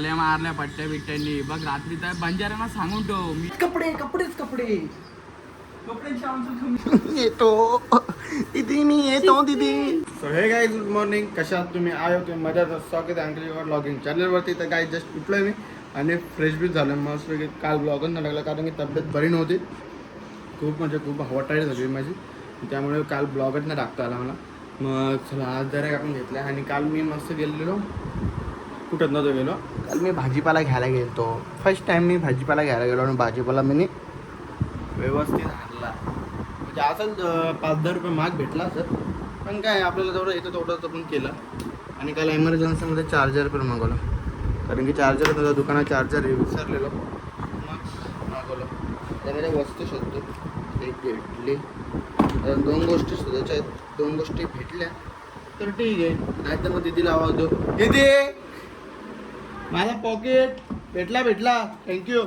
मारल्या पट्ट्या बिट्ट्यांनी बघ रात्री तर बंजाऱ्यांना सांगून ठेव मी कपडे येतो दीदी मी येतो दीदी. सो हे गाईज गुड मॉर्निंग, कशा आहात तुम्ही? आयो तुम्ही मजाच स्वागत आहे अंकलीवर ब्लॉगिंग चॅनलवरती. तर काय जस्ट उठलोय मी आणि फ्रेश बी झालं मस्त. काल ब्लॉगच नाही टाकला कारण की तब्येत बरी नव्हती, खूप हवाटाळी झाली माझी, त्यामुळे काल ब्लॉगच नाही टाकता आला मला. मग चला आज जरा आपण घेतला. आणि काल मी मस्त गेलेलो, कुठं नव्हतं गेलो, काल मी भाजीपाला घ्यायला गेलो. फर्स्ट टाइम मी भाजीपाला घ्यायला गेलो आणि भाजीपाला मी व्यवस्थित आणला. म्हणजे असं 5-10 रुपये महाग भेटला सर, पण काय आपल्याला जेवढं येतं तेवढंच आपण केलं. आणि काल एमर्जन्सीमध्ये चार्जर पण मागवलं, कारण की चार्जर तुझ्या दुकानात चार्जर विसरलेलो, मग मागवलं. त्यामध्ये वस्तू शोधतो, एक भेटली, 2 गोष्टी शोधायच्या आहेत, 2 गोष्टी भेटल्या तर ठीक आहे. नाही तर मग दिदीला आवाज दो, दीदी माझा पॉकेट भेटला थँक्यू.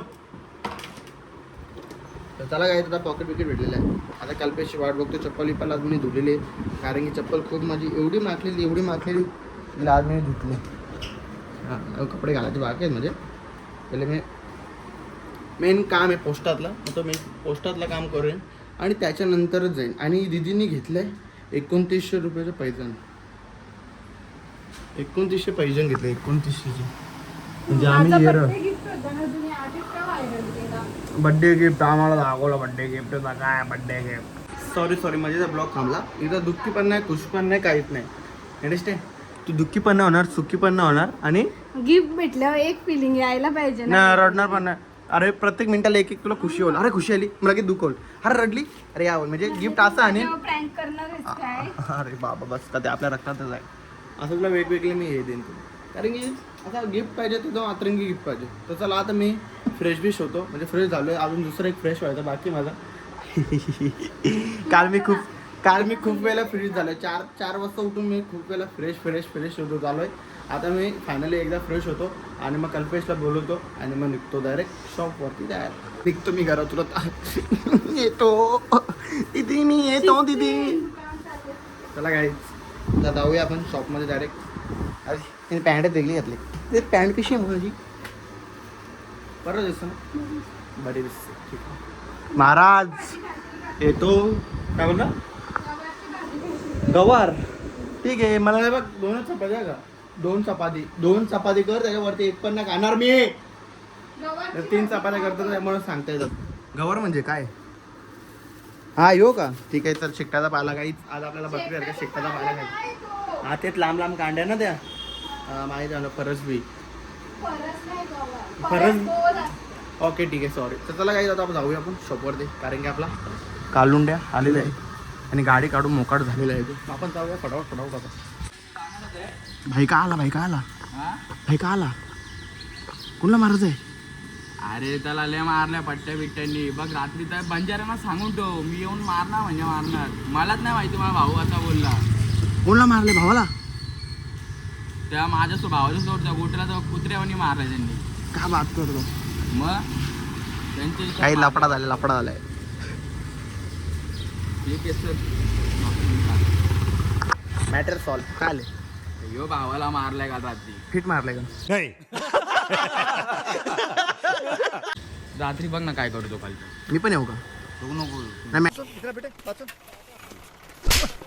तर चला काय तुला पॉकेट बिकेट भेटलेलं आहे. आता कल्पेशची वाट बघतो. चप्पल विप्पल आज मी धुलेली आहे, कारण की चप्पल खूप माझी एवढी माखलेली तिला आज मी धुतली. हां कपडे घालायचे बाकी आहेत. म्हणजे पहिले मी मेन काम आहे पोस्टातलं, मग तो मी पोस्टातलं काम करेन आणि त्याच्यानंतरच जाईन. आणि दिदींनी घेतलं आहे 2900 रुपयाचं पैजण. 2900 पैजण घेतलं, 2900चे. म्हणजे आम्ही बड्डे गिफ्ट आम्हाला दाखवलं. बड्डे गिफ्ट काय बड्डे गिफ्ट. सॉरी माझ्या ब्लॉग थांबला. इथं दुःखी पण नाही, खुश पण नाही, काहीच नाही. अंडरस्टँड? तू दुःखी पण नाही होणार, सुखी पण नाही होणार आणि गिफ्ट भेटल्यावर एक फिलिंग यायला पाहिजे ना. नाही रडणार पण नाही. अरे प्रत्येक मिनिटाला एक तुला खुशी होईल. अरे खुशी आली मला की दुःख होईल. अरे रडली अरे यावं. म्हणजे गिफ्ट असं आणि प्रँक करणार आहेस काय? अरे बाबा बस का ते आपल्या रक्तातच आहे. असं तुला वेगवेगळे मी हे देईन तुला, कारण की आता गिफ्ट पाहिजे तर दोन अतरंगी गिफ्ट पाहिजे. तर चला आता मी फ्रेश बिश होतो, म्हणजे फ्रेश झालो आहे. अजून दुसरं एक फ्रेश व्हायचं बाकी माझा. काल मी खूप वेळेला फ्रेश झालो आहे. 4 वाजता उठून मी खूप वेळेला फ्रेश होतो झालो आहे. आता मी फायनली एकदा फ्रेश होतो आणि मग कल्पेशला बोलवतो आणि मग निघतो डायरेक्ट शॉपवरती. निघतो मी घरात. तुला येतो दीदी मी येतो दीदी. चला काय जाऊया आपण शॉपमध्ये डायरेक्ट. अरे पॅन्ट वेगळी घातली. ते पॅन्ट कशी आहे माझी? बरं दिसतं ना, बरी दिसते. ठीक आहे महाराज येतो. काय बोलला? गवार ठीक आहे. मला मला बघ 2 चपाती आहे का, 2 चपाती कर, त्याच्यावरती एक पण नाही खाणार मी. 3 चपात्या करतो त्यामुळे सांगता येतात. गवार म्हणजे काय? हा यो का? ठीक आहे. तर शेकटाचा पाला काही आज आपल्याला बघतोय का शेकटाचा पाला काही. हा तेच लांब कांड्या ना त्या माहीत झालं. फरस बी ओके ठीक आहे सॉरी. तर चला काही आपण जाऊया आपण शॉपवरती, कारण की आपला कालुंड्या आलेला आहे आणि गाडी काढून मोकाट झालेला आहे. आपण जाऊया फटाफट बाबा. भाई का आला कुणाला मारायचं आहे? अरे त्याला लय मारल्या पट्ट्या बिट्ट्यांनी बघ रात्री तर बंजाऱ्यांना सांगून ठेव मी येऊन मारणार म्हणजे मारणार. मलाच नाही माहिती, माझा भाऊ असा बोलला. कोणाला मारले? भावाला? त्या माझ्या भावाच्या सोबत त्या गोट्याला तर कुत्र्यावानी मारला त्यांनी. का बात करतो? मग त्यांचे काही लफडा झालाय. Matter solve. काय आले? यो भावाला मारलाय का रात्री? फिट मारले का? रात्री बघ ना काय करतो काल. मी पण येऊ का? बघू नको नाही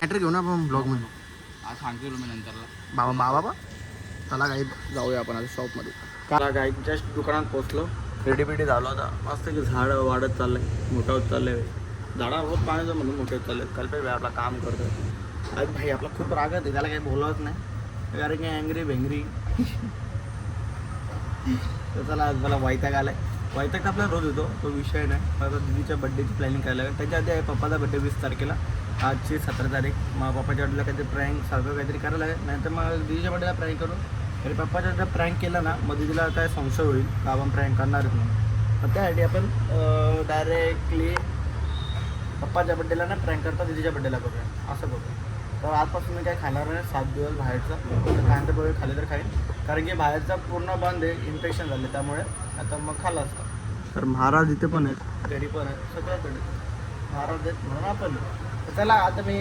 मॅटर घेऊ ना आपण ब्लॉग मध्ये. आज सांगतो मी नंतरला. बाबा चला काही जाऊया आपण आता शॉपमध्ये. काला काही जस्ट दुकानात पोचलो, रेडी झालो. आता मस्त की झाड वाढत चाललंय, मोठं होत चाललंय. झाडा रोज पाण्याचं म्हणून मोठे होत चाललंय. कल्पेश भाई आपला काम करतोय. अरे भाई आपला खूप रागत आहे, त्याला काही बोलवत नाही कारण की अँग्री भेंगरी. तर चला आज मला वैताग आलाय. वैताग आपला रोज होतो, तो विषय नाही. आता दिदीच्या बड्डेची प्लॅनिंग करायला लागेल. त्याच्या आधी आहे पप्पाचा बड्डे 20 तारखेला, आजची 17 तारीख. मग पप्पाच्या बड्डेला काहीतरी प्रँक सारखं काहीतरी करायला लागेल. नाहीतर मग दिदीच्या बड्डेला प्रँक करू. तरी पप्पाच्या बड्डेला प्रँक केला ना मग दिदीला काय संशय होईल का आपण प्रँक करणारच नाही. मग त्यासाठी आपण डायरेक्टली पप्पाच्या बड्डेला ना प्रँक करता दिदीच्या बड्डेला करूया, असं करूया. तर आजपासून मी काय खाणार नाही 7 दिवस बाहेरचं. कांदे पोहे खाले तर खाईन, कारण की बाहेरचा पूर्ण बंद आहे, इन्फेक्शन झाले. त्यामुळे आता मग खाल्ला असतं. तर महाराज इथे पण आहेत, घरी पण आहेत, सगळ्याकडे महाराज आहेत म्हणून आपण. तर चला आता मी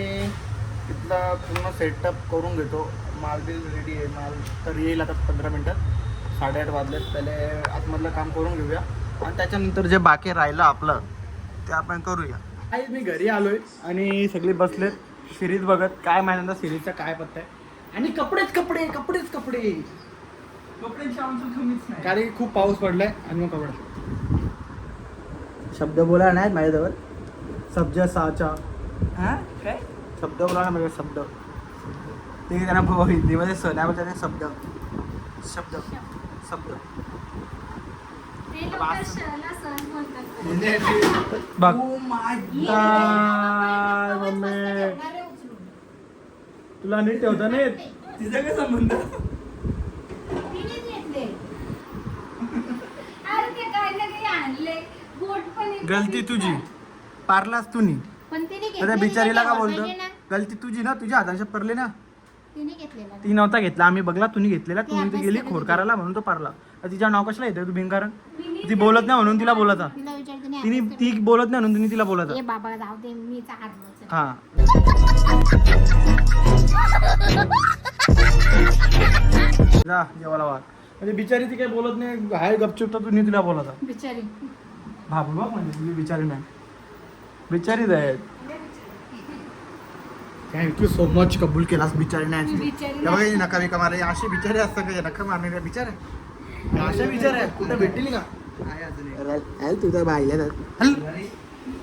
तिथला पूर्ण सेटअप करून घेतो. माल बिल रेडी आहे, माल तर येईल आता 15 मिनटात. 8:30 वाजलेत. पहिले आतमधलं काम करून घेऊया आणि त्याच्यानंतर जे बाकी राहिलं आपलं ते आपण करूया. आई मी घरी आलोय आणि सगळे बसलेत सिरीज बघत. काय माहिती सिरीजचा काय पत्ता आहे. आणि कपडेच कपडे कपडेच कपडे कपड्यांची आमचं कमीच नाही. कारण की खूप पाऊस पडलाय आणि मग कपडे शब्द बोला नाहीत माझ्याजवळ. सब्ज साचा हा काय शब्द बोला ना म्हणजे शब्द ते त्यांना हिंदीमध्ये सण त्याने शब्द शब्द शब्द ते लोक शहराला सण म्हणतात. बघ Oh my मम्मी तुला नीट ठेवता नाही येत. तिचा काय संबंध? तिनेच घेतले. अरे ते काही ना काही आणले. बोट पण एक गलती तुझी पारलास तू नी. पण तिने त्या घेतलेलं बिचारीला का तेव्हा बोलतो पाहिजे ना. गलती तुझी ना. तुझ्या हातांच्या पडले ना. तिने घेतलेला ती नव्हता घेतला आम्ही बघला. तुम्ही घेतलेला. ती तुम्ही ती अभ्यास गेली करत खोरकाराला म्हणून तो पारला. आता तिच्या नाव कशाला येतं तू बिनकारण. मी ती बोलत नाही म्हणून तिला बोलायचा. तिला विचारते नाही तिने अभ्यास ती बोलत नाही म्हणून तिने तिला करते. बोलायचा. ए बाबा जाऊ दे मी हात हा जा जेवायला वाट. म्हणजे बिचारी ती काही बोलत नाही. हाय गपचूप तर तुम्ही तिला बोलायचा. बिचारी भाबू बघ म्हणजे तुझी बिचारी नाही. बिचारीच आहेत. थँक्यू सो मच कबूल केलास बिचारी नाही. बिचारी बघा ही नका बिका मारे. अशी बिचारी असतं का नका मारणारे बिचार आहे. अशा विचार आहे कुठं भेटली का तुझा बाईला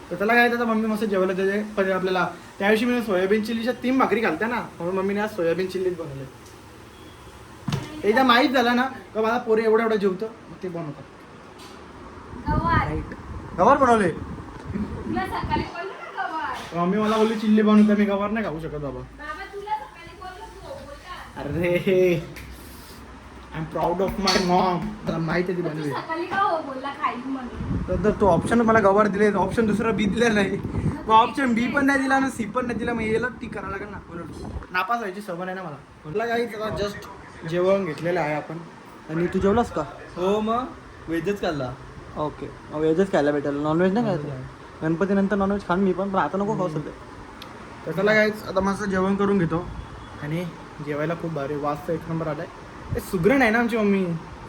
तर त्याला काय त्याचा मम्मी मस्त जेवलं त्याचे पण आपल्याला त्या दिवशी मी सोयाबीन चिल्लीच्या 3 भाकरी घालत्या ना म्हणून मम्मीने आज सोयाबीन चिल्लीच बनवले. एकदा माहीत झालं ना का मला पोरे एवढं एवढं जेवतं मग ते बनवतात. गवार गवार बनवले. तुला सकाळी बोललो ना गवार. मम्मी मला बोलली चिल्ली बनवता. मी गवार नाही खाऊ शकत बाबा. बाबा तुला सकाळी बोललो तू बोलता. अरे I am proud of my Maugham. मला माहिती आहे ती तू बनवली. सकाळी का हो बोलला खाईल म्हणून. तर तो ऑप्शन मला गवार दिले. ऑप्शन दुसरा बी दिला नाही. मग ऑप्शन बी पण नाही दिला आणि सी पण नाही दिला. मग याला ती करावं लागेल ना. उलट नापास व्हायची सवय आहे ना मला. म्हटलं काही त्याला जस्ट जेवण घेतलेलं आहे आपण. आणि तू जेवलास का? हो मग व्हेजच खाल्ला. ओके व्हेजच खायला भेटेल. नॉनव्हेज नाही खायचं. गणपतीनंतर नॉनव्हेज खान मी पण आता नको खाऊ सध्या. तर त्याला काहीच आता मस्त जेवण करून घेतो. आणि जेवायला खूप भारी वाजता 1 नंबर आलाय. ए सुगरण आहे ना आमची मम्मी.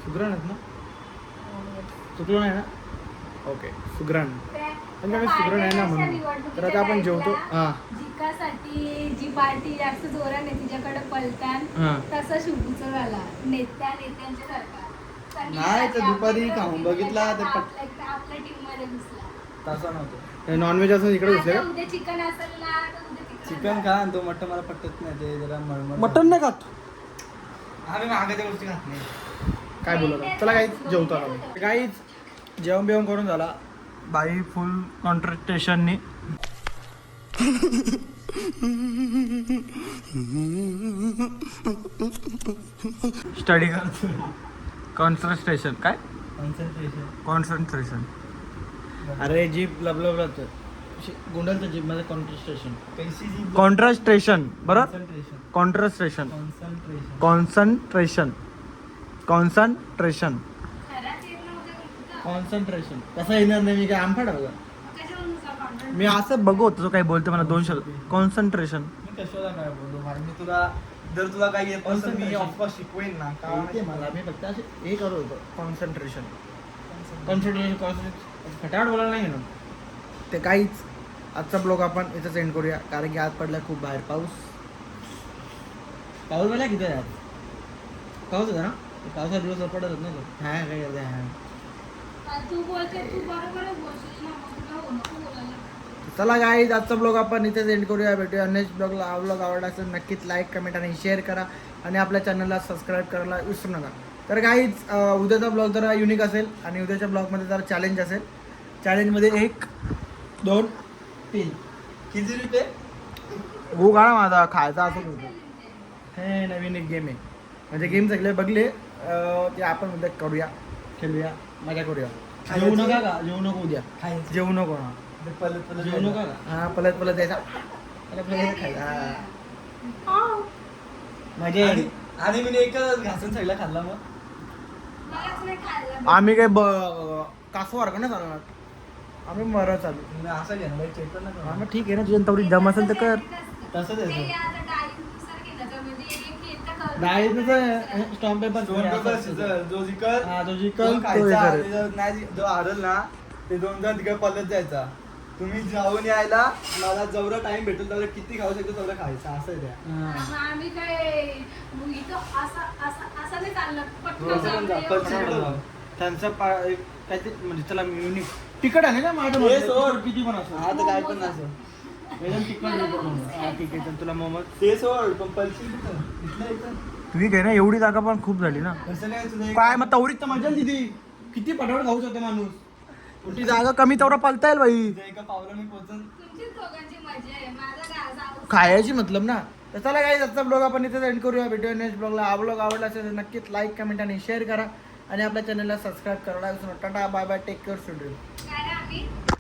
सुगरण आहेत ना. चुकलो नाही ना. ओके सुगरण. म्हणजे आम्ही सुगरण आहे ना म्हणून. तर आता आपण जेवतो. हां जिकासाठी जी पार्टी जास्त जोराने तिच्याकडे पलतान हां तसा शुभूचा झाला नेत्यांच्या सारखा. नाही, तर दुपारी खाऊन बघितला, तर आपल्या टीम मध्ये घुसला. तसा नव्हतं. नॉनव्हेज असून इकडे आता घुसले. उद्या चिकन असेल ना तर उद्या चिकन खा आणि तो मटन मला पटत नाही. ते जरा मळमळ. मटन नाही खात. आम्ही मागाच्या गोष्टी खात नाही. काय बोलत चला काहीच जेवतो आम्ही. काहीच जेवण बिवण करून झाला. बाई फुल कॉन्ट्रॅक्टेशननी स्टडी करतो. कॉन्सन्ट्रेशन काय कॉन्सन्ट्रेशन. कॉन्सन्ट्रेशन. अरे जीप लबलबलं गुंडांचं जीप माझं कॉन्सन्ट्रेशन. कैसी जी कॉन्ट्रास्ट्रेशन बरोबर. कॉन्सन्ट्रेशन. कॉन्ट्रास्ट्रेशन कॉन्सन्ट्रेशन. कॉन्सन्ट्रेशन कॉन्सन्ट्रेशन खराच येत नव्हतं. कॉन्सन्ट्रेशन कसं येणार नाही. मी काय आंफाड बघा. कशावरून घुसला कॉन्ट्रॅक्ट. मी असं बघतो तो काय बोलतो मला 2 शब्द. कॉन्सन्ट्रेशन. मी कशाला काय बोललो भाई. मी तुला जर तुला काही येत असेल तर मी ऑफकोर्स शिकवेन ना. का येते मला. मी फक्त असे हे करत होतो. कॉन्सन्ट्रेशन कॉन्सन्ट्रेशन कॉन्सन्ट्रेशन फटाफट बोलायला नाही ना. ते काहीच आजचा ब्लॉग आपण इथंच एंड करूया. कारण की आज पडला खूप बाहेर पाऊस. पाऊस मला किती आज पाऊस होता ना. पावसाचा दिवस पडत होत नाही. हा काय करते हा. तू बोलते तू बरोबर बोलशील ना मग तुला हो नको बोलायला. चला गाईज आजचा ब्लॉग आपण इथेच एंड करूया. भेटूया नेक्स्ट ब्लॉगला. हा ब्लॉग आवडला असेल नक्कीच लाईक कमेंट आणि शेअर करा. आणि आपल्या चॅनलला सबस्क्राईब करायला विसरू नका. तर गाईज उद्याचा ब्लॉग जरा युनिक असेल. आणि उद्याच्या ब्लॉगमध्ये जरा चॅलेंज असेल. चॅलेंजमध्ये 1 2 3 किती रुपये. गो गाळा माझा खायचा असं होतं. हे नवीन एक गेम आहे. म्हणजे गेम सगळे बघले ते आपण उद्या करूया. खेळूया मजा करूया. जेवू नका का. जेवू नको उद्या. खायचं. जेवू नको हा. जेवू नका का. हा पलत पलत यायचा. पलत पलत खायचा. मजा येईल. आणि मी एकच घासून सगळा खाल्ला. मग मलाच नाही खायला. आम्ही काय कासवार का नाही चालणार. आम्ही मरत चालू. मी असं घेणार बाई. चेक कर ना. हा मग ठीक आहे ना. तुझ्या तेवढी जम असेल तर कर. तसंच आहे. ते आता डाळीनुसार केलं तर म्हणजे एक येतं नाही स्टॉम्प पेपर जो जिकल हा, जो जिकल तो तो खायचा हे आणि करेल. जो नाही जो हारल ना ते 2 तिकडे पलत जायचा. तुम्ही जाऊन यायला मला जेवढा टाइम भेटेल तेवढा किती खाऊ शकतो तेवढा खायचा असं आहे त्या. हा. मग आम्ही काय मग इथं असं नाही चाललं पटकन असं पण जा, जाऊया. पलची कुठं जाऊ? त्यांचं काहीतरी म्हणजे चला युनिक तिकट आहे ना माझ्या हे सोड. किती पण असो हा तर काय पण नसो एकदम तिखट हा, ठीक आहे तर तुला मोमोज ते सोड पण पलची कुठं इथलं इथं तुम्ही घे ना एवढी जागा पण खूप झाली ना कसं काय तुझं एक- काय मग तेवढीच तर मजा दिदी किती पटापट खाऊ शकतो माणूस कुठली जागा कमी तेवढा पलता येईल बाई तुझ्या एका पावलाने पोहोचून तुमचीच दोघांची मजा आहे माझा काय असा आवडत खायची मतलब ना तर चला काही आजचा ब्लॉग आपण इथे एंड करूया भेटूया नेक्स्ट ब्लॉगला हा ब्लॉग आवडला असेल तर नक्कीच लाईक कमेंट आणि शेअर करा आणि आपल्या चॅनलला सबस्क्राईब करायला विसरू नका. Tata bye bye take care studio काय रे आम्ही